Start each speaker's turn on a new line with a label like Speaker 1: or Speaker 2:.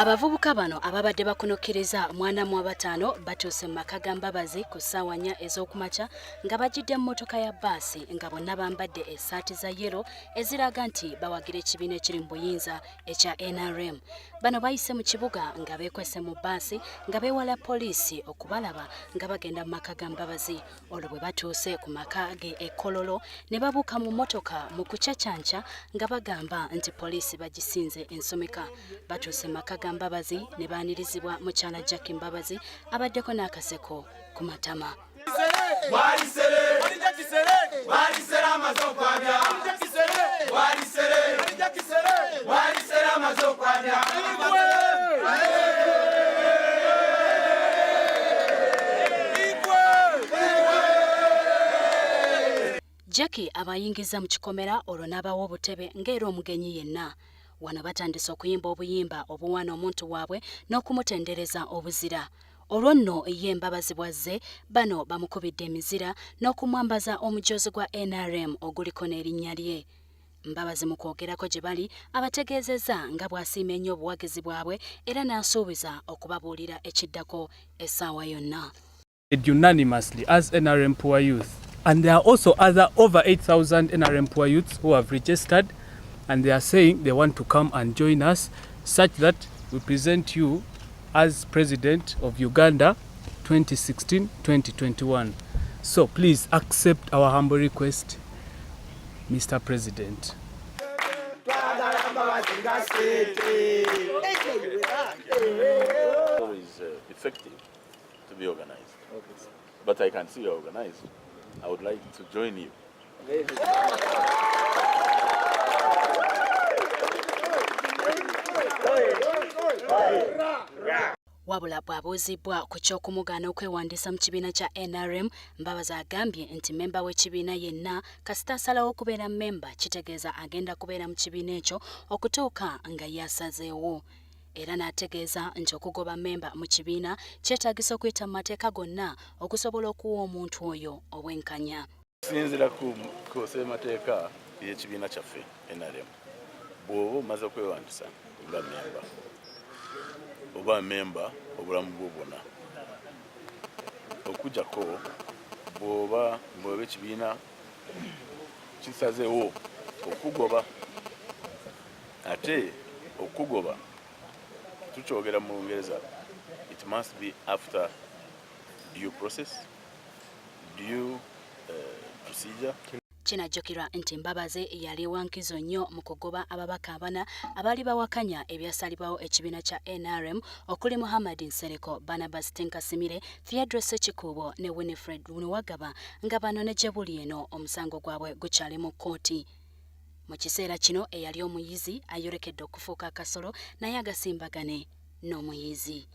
Speaker 1: Abavubuka bano ababadde bakunokereza mwana mu abataano batuuse maka Mbabazi ku ssaawa 4 ez'okumakya nga bajjidde mu mmotoka ya bbaasi nga bonna bambadde essaati za leero eziraga nti bawagira ekibiina ekiri mu buyinza ekya NRM. Bano bayise mu kibuga nga beekwese mu bbaasi nga beewala poliisi okubalaba nga bagenda mu maka Mbabazi. Olwo bwe batuuse ku maka ge Kololo ne babuuka mu mmotoka mu kucaccanca nga bagamba nti poliisi bagisinze ensomeka. Batuuse maka Mbabazi ne baanirizibwa mukyala Jackie Mbabazi abaddeko n'akaseko ku matama. Jackie abayingiza mu kikomera olwo n'abawa obutebe ng'era omugenyi yenna. Wano batandise okuyimba obuyimba obuwaana omuntu waabwe n'okumutendereza obuzira. Olwo nno ye Mbabazi bwazze bano bamukubidde emizira n'okumwambaza omujoozi gwa NRM oguliko n'erinnya lye. Mbabazi mu kwogerako gye bali abategeezezza nga bw'asiima ennyo obuwagizi bwabwe era n'asuubiza okubabuulira ekiddako essaawa yonna.
Speaker 2: Unanimously as NRM poor youth, and there are also other over 8,000 NRM poor youths who have registered, and they are saying they want to come and join us such that we present you as President of Uganda 2016-2021. So please accept our humble request, Mr. President.
Speaker 3: It is effective to be organized, but I can see you organized. I would like to join you.
Speaker 1: Wabula bw'abuuzibwa ku ky'okumugaana okwewandiisa mu kibiina kya NRM, Mbabazi agambye nti memba w'ekibiina yenna kasita asalawo okubeera memba kitegeeza agenda kubeera mu kibiina ekyo okutuuka nga yasazeewo. Era n'ategeeza nti okugoba memba mu kibiina kyetaagisa okuyita mu mateeka gonna okusobola okuwa omuntu oyo obwenkanya.
Speaker 3: Sinzira ku ssemateeka y'ekibiina kyaffe NRM, bw'oba omaze okwewandiisa nga memba oba memba obulamu bwo bwonna okujjako bw'oba ekibiina kisazeewo okugoba. Ate okugoba tukyogera mu Lungereza, it must be after due process, due procedure.
Speaker 1: Kinajjukirwa nti Mbabazi yali wankizo nnyo mu kugoba ababaka abana abaali bawakanya ebyasalibwawo ekibiina kya NRM okuli Muhammad Nsereko, Barnabas Tenkasimire, Theodore Kikuubo ne Winifred Wagaba nga bano ne gye buli eno omusango gwabwe gukyali mu kkooti. Mu kiseera kino eyali omuyizi ayolekedde okufuuka akasolo naye agasimbagane n'omuyizi.